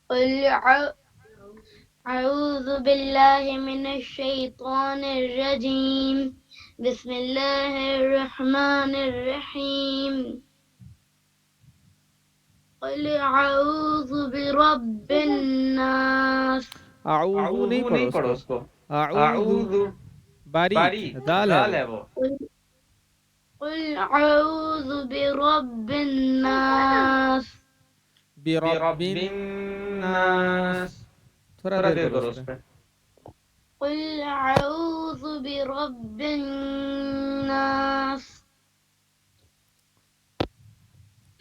قل أعوذ بالله من الشيطان الرجيم. بسم الله الرحمن الرحيم. قل أعوذ برب الناس. اعوذ نہیں اعوذ پڑھو نہیں اس پڑھو کو، اس کو، اعوذ اعوذ باریک باریک دال ہے دال وہ. ہے وہ. قل أعوذ برب الناس. برب برب الناس، الناس. تھوڑا تھوڑا دیر دیر کرو کرو اس اس پہ. پہ. قل أعوذ برب الناس،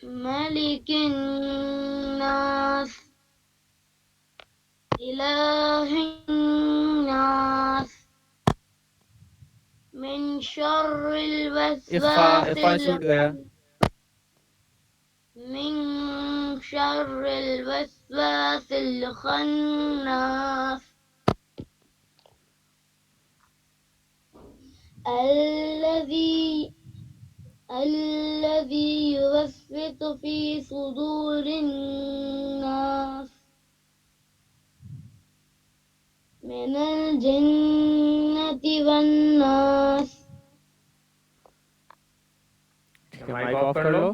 ملك الناس، إله الناس، من شر اخفا الوسواس اخفا چھوٹ گیا. من شر الوسواس الخناس الذي يوسوس في صدور الناس من الجنة والناس. ٹھیک ہے، مائک آف کر لو.